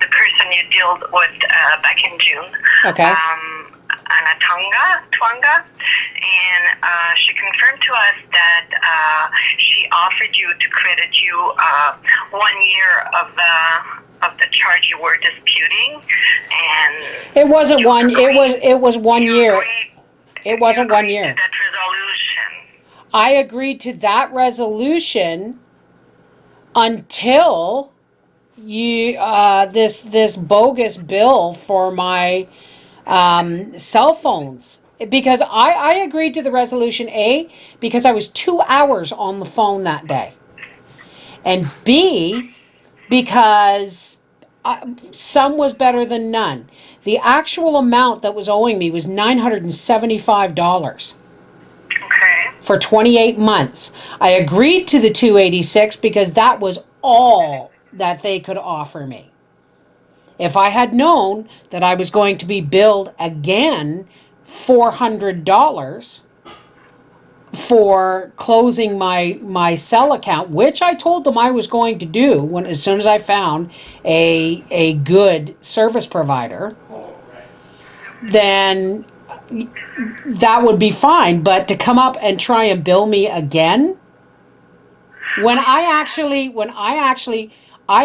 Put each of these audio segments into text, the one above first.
the person you dealt with back in June. Okay. Twanga, and she confirmed to us that she offered you to credit you 1 year of the charge you were disputing, and it wasn't one. It was 1 year. It wasn't 1 year. That resolution. I agreed to that resolution until you this bogus bill for my cell phones, because I agreed to the resolution, A, because I was 2 hours on the phone that day, and B, because some was better than none. The actual amount that was owing me was $975 for 28 months. I agreed to the $286 because that was all that they could offer me. If I had known that I was going to be billed again $400 for closing my cell account, which I told them I was going to do as soon as I found a good service provider, then that would be fine. But to come up and try and bill me again, when I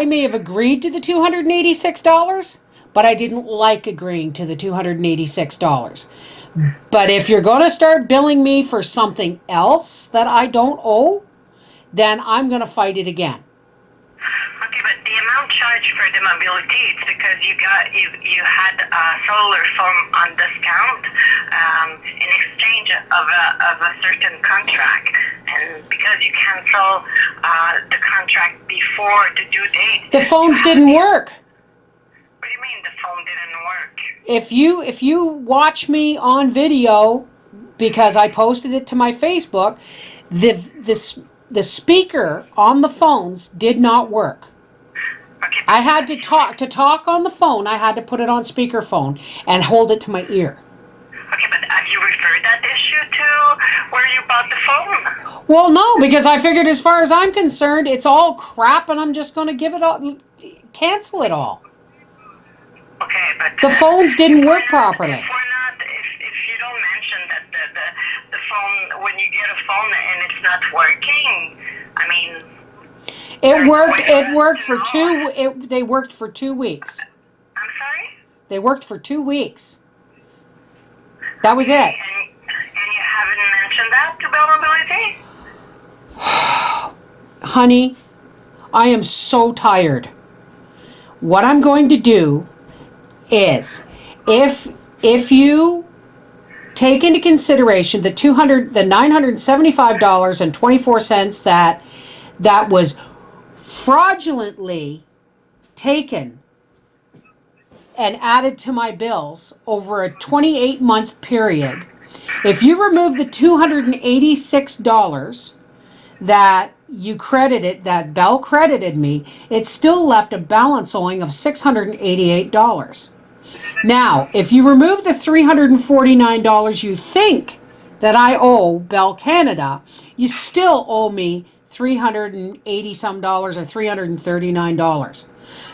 may have agreed to the $286, but I didn't like agreeing to the $286. But if you're going to start billing me for something else that I don't owe, then I'm going to fight it again. Okay, but the amount charged for the mobility, it's because you had a cellular phone on discount in exchange of a certain contract, and because you cancel the contract before the due date. The phones didn't work. What do you mean the phone didn't work? If you watch me on video, because I posted it to my Facebook, the speaker on the phones did not work. Okay, I had to talk on the phone. I had to put it on speakerphone and hold it to my ear. Okay, but have you referred that issue to where you bought the phone? Well, no, because I figured as far as I'm concerned, it's all crap and I'm just going to give it all, cancel it all. Okay, but the phones didn't work properly. If you don't mention that the phone, when you get a phone and it's not working, I mean, It worked for they worked for 2 weeks. I'm sorry? They worked for 2 weeks. That was it. And you haven't mentioned that to Bell Mobility? Honey, I am so tired. What I'm going to do is, if you take into consideration the $975.24 that was fraudulently taken and added to my bills over a 28-month period, if you remove the $286 that you credited, that Bell credited me, it still left a balance owing of $688. Now, if you remove the $349 you think that I owe Bell Canada, you still owe me $380 some dollars or $339.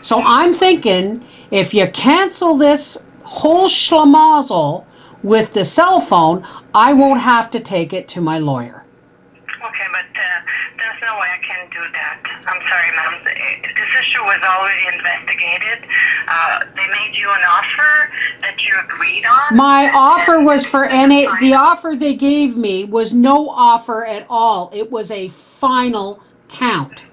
So I'm thinking, if you cancel this whole schlemazel with the cell phone, I won't have to take it to my lawyer. Okay, but there's no way I can do that. I'm sorry, ma'am. This issue was already investigated. They made you an offer that you agreed on. My offer was for the offer they gave me was no offer at all. It was a final count.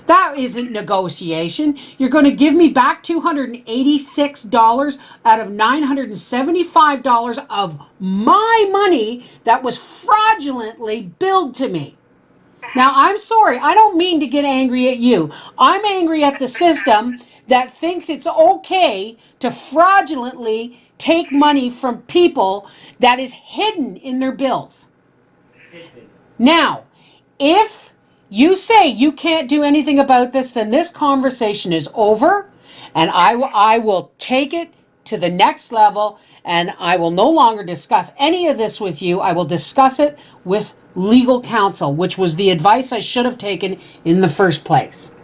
That isn't negotiation. You're going to give me back $286 out of $975 of my money that was fraudulently billed to me. Now, I'm sorry. I don't mean to get angry at you. I'm angry at the system that thinks it's okay to fraudulently take money from people that is hidden in their bills. Now, if you say you can't do anything about this, then this conversation is over, and I will take it to the next level, and I will no longer discuss any of this with you. I will discuss it with legal counsel, which was the advice I should have taken in the first place.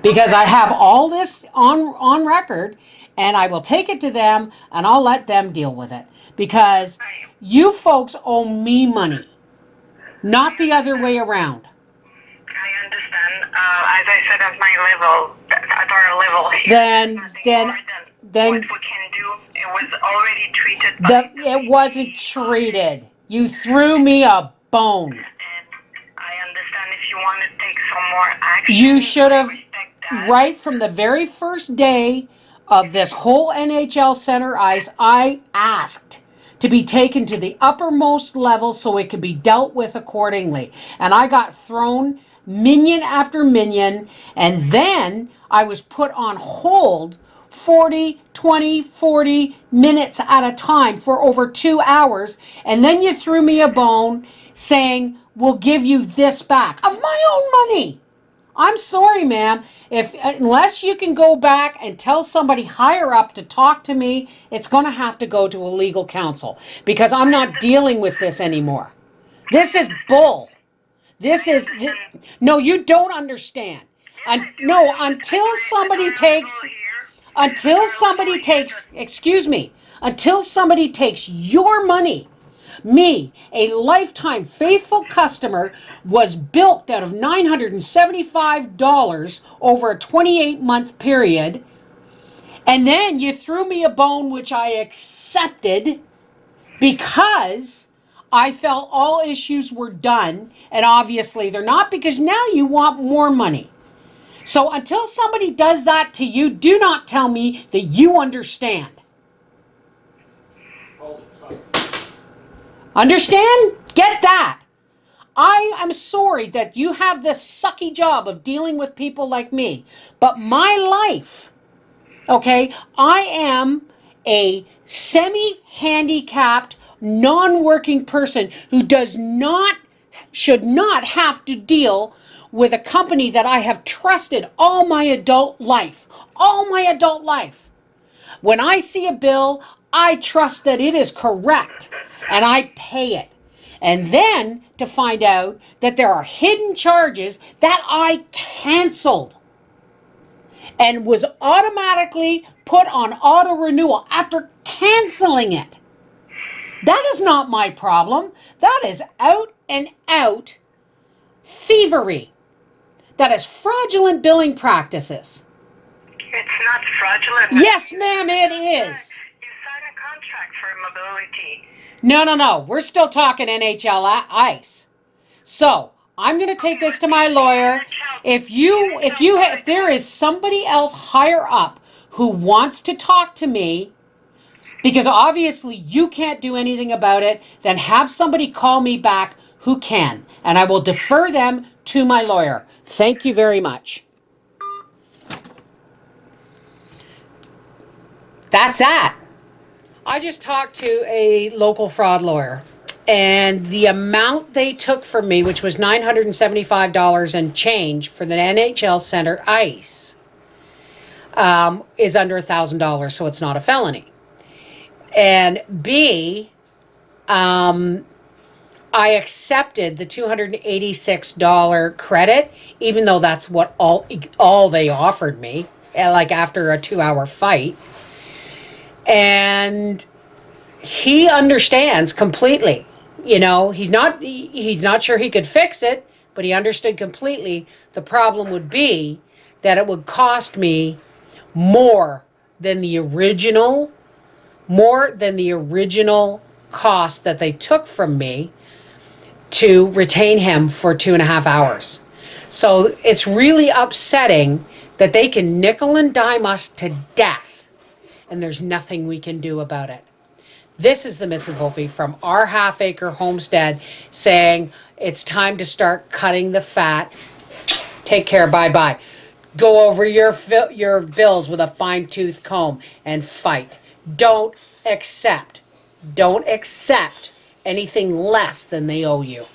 because I have all this on record, and I will take it to them, and I'll let them deal with it, because you folks owe me money, not the other way around. I understand. As I said, at my level, at our level here, Then what we can do. It was already treated. it wasn't treated. You threw me a bone. And I understand if you want to take some more action. You should have, I respect that. right from the very first day of this whole NHL Center Ice, I asked to be taken to the uppermost level so it could be dealt with accordingly. And I got thrown minion after minion, and then I was put on hold 40, 20, 40 minutes at a time for over 2 hours, and then you threw me a bone saying, we'll give you this back of my own money. I'm sorry, ma'am. Unless you can go back and tell somebody higher up to talk to me, it's going to have to go to a legal counsel, because I'm not dealing with this anymore. This is bull. No, you don't understand. No, until somebody takes, excuse me, until somebody takes your money. Me, a lifetime faithful customer, was bilked out of $975 over a 28-month period, and then you threw me a bone, which I accepted because I felt all issues were done, and obviously they're not, because now you want more money. So until somebody does that to you, do not tell me that you understand. Understand? Get that. I am sorry that you have this sucky job of dealing with people like me, but my life, okay, I am a semi-handicapped, non-working person who should not have to deal with a company that I have trusted all my adult life. When I see a bill, I trust that it is correct, and I pay it. And then to find out that there are hidden charges that I canceled and was automatically put on auto renewal after canceling it. That is not my problem. That is out and out thievery. That is fraudulent billing practices. It's not fraudulent. Yes, ma'am, it is. You signed a contract for mobility. No. We're still talking NHL Ice. So I'm going to take this to my lawyer. If there is somebody else higher up who wants to talk to me, because obviously you can't do anything about it, then have somebody call me back who can, and I will defer them to my lawyer. Thank you very much. That's that. I just talked to a local fraud lawyer, and the amount they took from me, which was $975 and change for the NHL Center Ice, is under $1,000, so it's not a felony. And B, I accepted the $286 credit, even though that's what all they offered me, like after a 2-hour fight. And he understands completely. You know, he's not sure he could fix it, but he understood completely. The problem would be that it would cost me more than the original cost that they took from me to retain him for 2.5 hours. So it's really upsetting that they can nickel and dime us to death, and there's nothing we can do about it. This is the Mrs. Wolfie from our half-acre homestead saying it's time to start cutting the fat. Take care, bye-bye. Go over your bills with a fine-tooth comb and fight. Don't accept anything less than they owe you.